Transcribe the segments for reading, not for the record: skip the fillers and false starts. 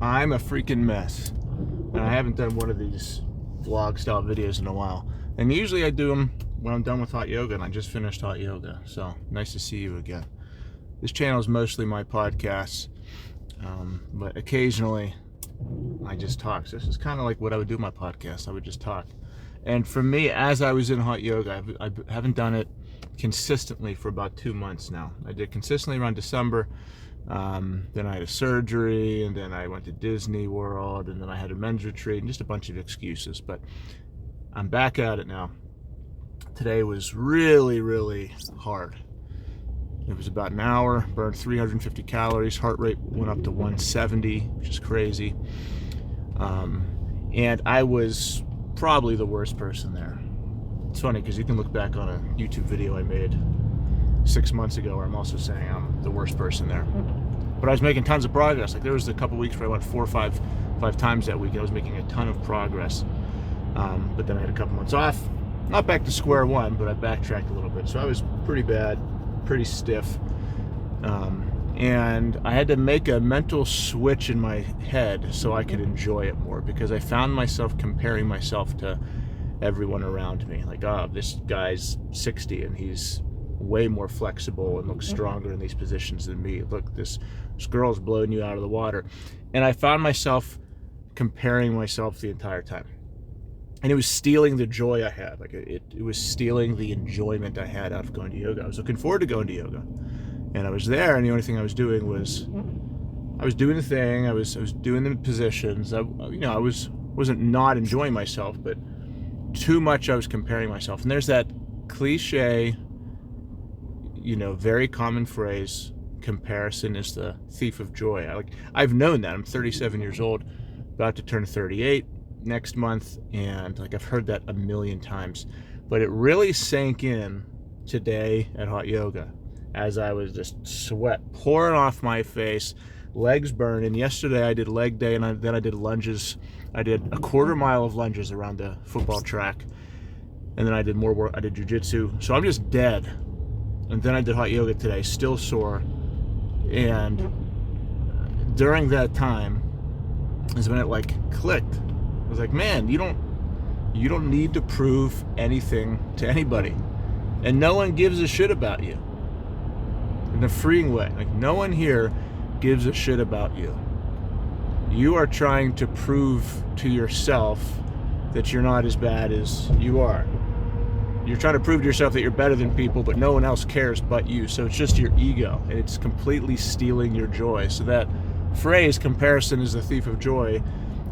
I'm a freaking mess. And I haven't done one of these vlog style videos in a while. And usually I do them when I'm done with hot yoga, and I just finished hot yoga. So nice to see you again. This channel is mostly my podcasts, but occasionally I just talk. So this is kind of like what I would do in my podcast. I would just talk. And for me, as I was in hot yoga, I haven't done it consistently for about 2 months now. I did consistently around December. Then I had a surgery, and then I went to Disney World, and then I had a men's retreat, and just a bunch of excuses. But I'm back at it now. Today was really, really hard. It was about an hour, burned 350 calories, heart rate went up to 170, which is crazy. And I was probably the worst person there. It's funny because you can look back on a YouTube video I made 6 months ago where I'm also saying I'm the worst person there. But I was making tons of progress. Like there was a couple weeks where I went 4 or 5 times that week, and I was making a ton of progress. But then I had a couple months off. Not back to square one, but I backtracked a little bit. So I was pretty bad, pretty stiff. And I had to make a mental switch in my head so I could enjoy it more, because I found myself comparing myself to everyone around me. Like, oh, this guy's 60 and he's way more flexible and looks stronger in these positions than me. Look, this girl's blowing you out of the water. And I found myself comparing myself the entire time. And it was stealing the joy I had. Like it was stealing the enjoyment I had out of going to yoga. I was looking forward to going to yoga. And I was there, and the only thing I was doing was I was doing the thing, I was doing the positions. I wasn't not enjoying myself, but too much I was comparing myself. And there's that cliche, very common phrase, comparison is the thief of joy. I've known that. I'm 37 years old, about to turn 38 next month, and I've heard that a million times. But it really sank in today at hot yoga as I was just sweat pouring off my face, legs burning. Yesterday I did leg day, and then I did lunges. I did a 1/4 mile of lunges around the football track, and then I did more work. I did jujitsu, so I'm just dead. And then I did hot yoga today, still sore. And during that time is when it clicked. I was like, man, you don't need to prove anything to anybody, and no one gives a shit about you. In a freeing way, no one here gives a shit about you. You are trying to prove to yourself that you're not as bad as you are. You're trying to prove to yourself that you're better than people, but no one else cares but you. So it's just your ego, and it's completely stealing your joy. So that phrase, comparison is the thief of joy,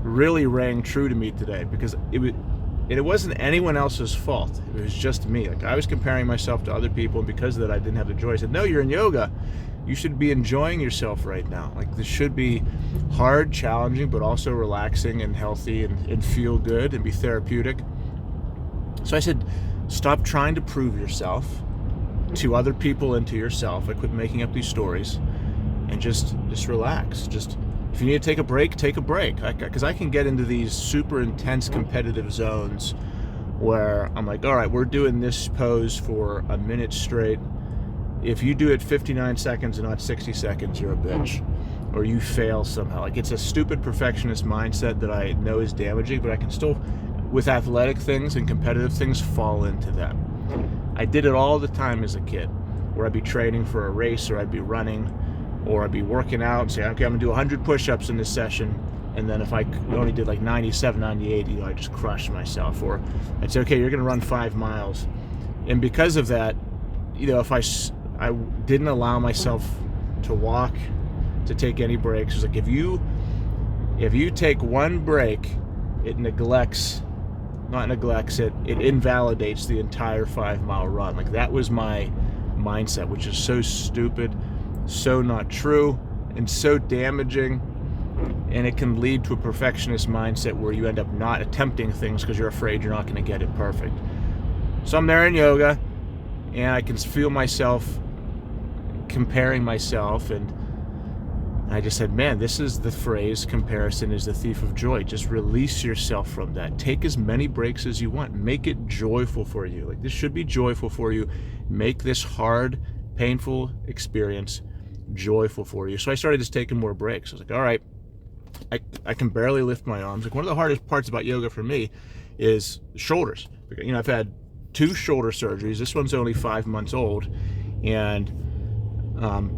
really rang true to me today, because it wasn't anyone else's fault. It was just me. I was comparing myself to other people, and because of that I didn't have the joy. I said, no, you're in yoga. You should be enjoying yourself right now. This should be hard, challenging, but also relaxing and healthy and feel good and be therapeutic. So I said, stop trying to prove yourself to other people and to yourself. I quit making up these stories and just relax. Just, if you need to take a break, take a break. Because I can get into these super intense competitive zones where I'm like, all right, we're doing this pose for a minute straight. If you do it 59 seconds and not 60 seconds, you're a bitch. Or you fail somehow. It's a stupid perfectionist mindset that I know is damaging, but I can still, with athletic things and competitive things, fall into that. I did it all the time as a kid, where I'd be training for a race, or I'd be running, or I'd be working out and say, okay, I'm gonna do 100 push-ups in this session, and then if I only did 97, 98, I just crushed myself. Or I'd say, okay, you're gonna run 5 miles. And because of that, if I didn't allow myself to walk, to take any breaks. It's if you take one break, it invalidates the entire 5-mile run. That was my mindset, which is so stupid, so not true, and so damaging. And it can lead to a perfectionist mindset where you end up not attempting things because you're afraid you're not going to get it perfect. So I'm there in yoga, and I can feel myself comparing myself, and I just said, man, this is the phrase, comparison is the thief of joy. Just release yourself from that. Take as many breaks as you want. Make it joyful for you. This should be joyful for you. Make this hard, painful experience joyful for you. So I started just taking more breaks. I was like, all right, I can barely lift my arms. Like, one of the hardest parts about yoga for me is shoulders. I've had 2 shoulder surgeries. This one's only 5 months old, and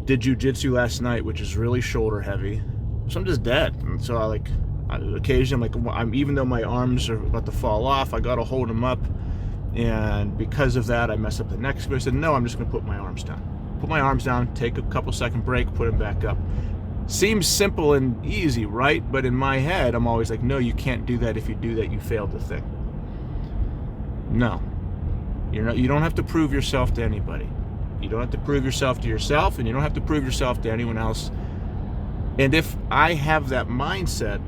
did jujitsu last night, which is really shoulder heavy. So I'm just dead. And so occasionally, even though my arms are about to fall off, I got to hold them up. And because of that, I mess up the next. But I said, no, I'm just going to put my arms down. Put my arms down, take a couple second break, put them back up. Seems simple and easy, right? But in my head, I'm always like, no, you can't do that. If you do that, you failed the thing. No. You don't have to prove yourself to anybody. You don't have to prove yourself to yourself, and you don't have to prove yourself to anyone else. And if I have that mindset,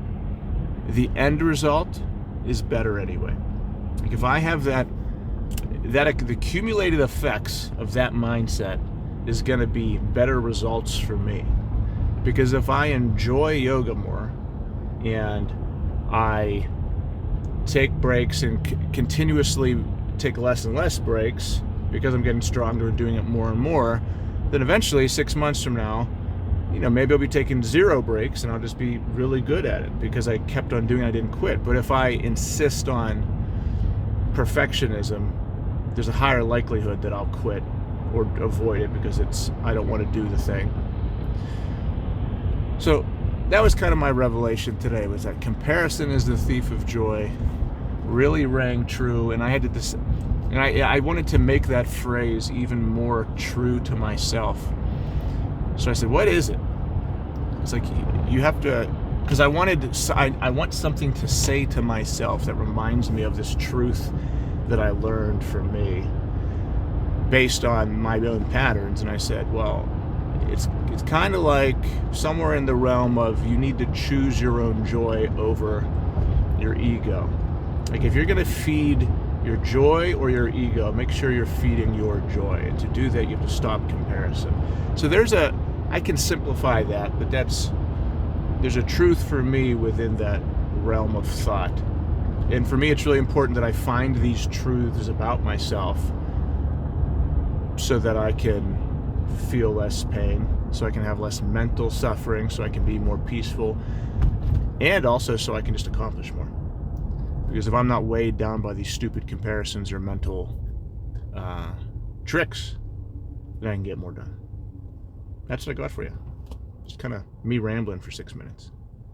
the end result is better anyway. Like, if I have the accumulated effects of that mindset is going to be better results for me. Because if I enjoy yoga more and I take breaks and continuously take less and less breaks because I'm getting stronger and doing it more and more, then eventually 6 months from now, maybe I'll be taking 0 breaks and I'll just be really good at it because I kept on doing it, I didn't quit. But if I insist on perfectionism, there's a higher likelihood that I'll quit or avoid it because I don't want to do the thing. So that was kind of my revelation today, was that comparison is the thief of joy. Really rang true, and I had to I wanted to make that phrase even more true to myself. So I said, what is it? It's like, you have to, because I want something to say to myself that reminds me of this truth that I learned from me based on my own patterns. And I said, well, it's kind of like somewhere in the realm of you need to choose your own joy over your ego. Like, if you're going to feed your joy or your ego, make sure you're feeding your joy. And to do that, you have to stop comparison. So I can simplify that, but there's a truth for me within that realm of thought. And for me, it's really important that I find these truths about myself so that I can feel less pain, so I can have less mental suffering, so I can be more peaceful, and also so I can just accomplish more. Because if I'm not weighed down by these stupid comparisons or mental tricks, then I can get more done. That's what I got for you. Just kind of me rambling for 6 minutes.